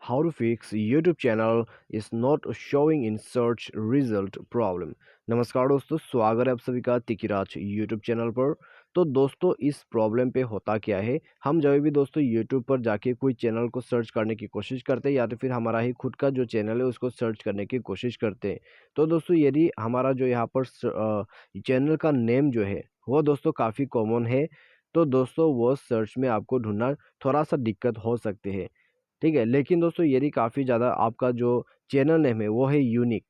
how to fix YouTube channel is not showing in search result problem। नमस्कार दोस्तों, स्वागत है आप सभी का तिकिराज YouTube चैनल पर। तो दोस्तों इस प्रॉब्लम पे होता क्या है, हम जब भी दोस्तों YouTube पर जाके कोई चैनल को सर्च करने की कोशिश करते हैं या तो फिर हमारा ही खुद का जो चैनल है उसको सर्च करने की कोशिश करते हैं। तो दोस्तों यदि हमारा जो यहाँ पर चैनल का नेम जो है वो दोस्तों काफ़ी कॉमन है, तो दोस्तों वो सर्च में आपको ढूंढना थोड़ा सा दिक्कत हो सकते हैं। ठीक है, लेकिन दोस्तों यदि काफ़ी ज़्यादा आपका जो चैनल नेम है वो है यूनिक,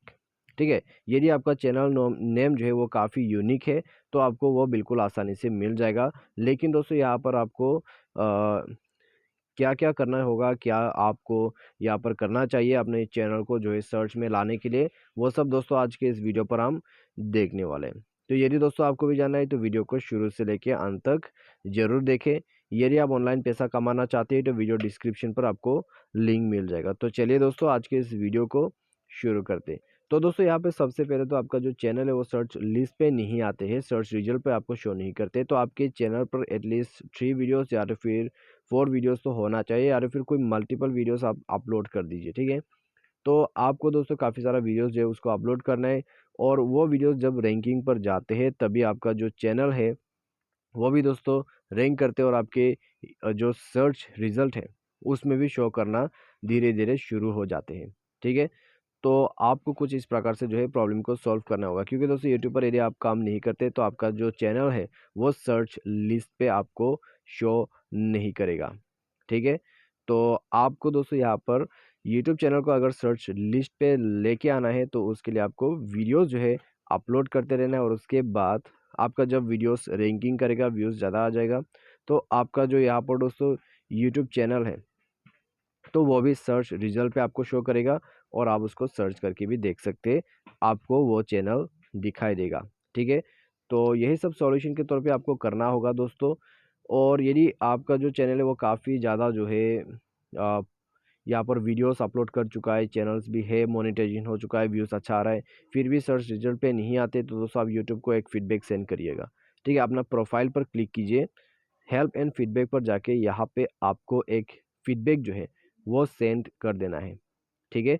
ठीक है, यदि आपका चैनल नेम जो है वो काफ़ी यूनिक है तो आपको वो बिल्कुल आसानी से मिल जाएगा। लेकिन दोस्तों यहाँ पर आपको क्या क्या करना होगा, क्या आपको यहाँ पर करना चाहिए अपने चैनल को जो है सर्च में लाने के लिए, वो सब दोस्तों आज के इस वीडियो पर हम देखने वाले हैं। तो यदि दोस्तों आपको भी जानना है तो वीडियो को शुरू से लेके अंत तक जरूर देखें। यदि आप ऑनलाइन पैसा कमाना चाहते हैं तो वीडियो डिस्क्रिप्शन पर आपको लिंक मिल जाएगा। तो चलिए दोस्तों आज के इस वीडियो को शुरू करते हैं। तो दोस्तों यहाँ पे सबसे पहले तो आपका जो चैनल है वो सर्च लिस्ट पे नहीं आते हैं, सर्च रिजल्ट पे आपको शो नहीं करते। तो आपके चैनल पर एटलीस्ट 3 वीडियोस या तो फिर 4 वीडियोस तो होना चाहिए, या तो फिर कोई मल्टीपल वीडियोस आप अपलोड कर दीजिए। ठीक है, तो आपको दोस्तों काफ़ी सारा वीडियोस जो है उसको अपलोड करना है, और वो वीडियोस जब रैंकिंग पर जाते हैं तभी आपका जो चैनल है वो भी दोस्तों रैंक करते हैं, और आपके जो सर्च रिजल्ट है उसमें भी शो करना धीरे धीरे शुरू हो जाते हैं। ठीक है, तो आपको कुछ इस प्रकार से जो है प्रॉब्लम को सॉल्व करना होगा, क्योंकि दोस्तों यूट्यूब पर यदि आप काम नहीं करते तो आपका जो चैनल है वो सर्च लिस्ट पे आपको शो नहीं करेगा। ठीक है, तो आपको दोस्तों यहाँ पर यूट्यूब चैनल को अगर सर्च लिस्ट पे लेके आना है तो उसके लिए आपको वीडियोस जो है अपलोड करते रहना है, और उसके बाद आपका जब वीडियोस रैंकिंग करेगा, व्यूज़ ज़्यादा आ जाएगा, तो आपका जो यहाँ पर दोस्तों यूट्यूब चैनल है तो वो भी सर्च रिजल्ट पे आपको शो करेगा, और आप उसको सर्च करके भी देख सकते हैं, आपको वो चैनल दिखाई देगा। ठीक है, तो यही सब सॉल्यूशन के तौर पे आपको करना होगा दोस्तों। और यदि आपका जो चैनल है वो काफ़ी ज़्यादा जो है यहाँ पर वीडियोस अपलोड कर चुका है, चैनल्स भी है, मोनेटाइजेशन हो चुका है, व्यूज़ अच्छा आ रहा है, फिर भी सर्च रिजल्ट पे नहीं आते, तो दोस्तों आप यूट्यूब को एक फीडबैक सेंड करिएगा। ठीक है, अपना प्रोफाइल पर क्लिक कीजिए, हेल्प एंड फीडबैक पर जाके यहाँ पे आपको एक फीडबैक जो है वो सेंड कर देना है। ठीक है,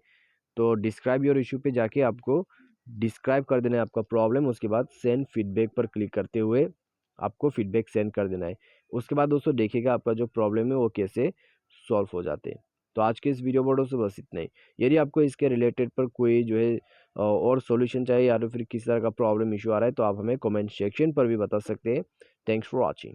तो डिस्क्राइब योर इशू पे जाके आपको डिस्क्राइब कर देना है आपका प्रॉब्लम, उसके बाद सेंड फीडबैक पर क्लिक करते हुए आपको फीडबैक सेंड कर देना है। उसके बाद दोस्तों देखिएगा आपका जो प्रॉब्लम है वो कैसे सॉल्व हो जाते हैं। तो आज के इस वीडियो वीडियो से बस इतना ही। यदि आपको इसके रिलेटेड पर कोई जो है और सॉल्यूशन चाहिए, या तो फिर किसी तरह का प्रॉब्लम इशू आ रहा है, तो आप हमें कमेंट सेक्शन पर भी बता सकते हैं। Thanks for watching.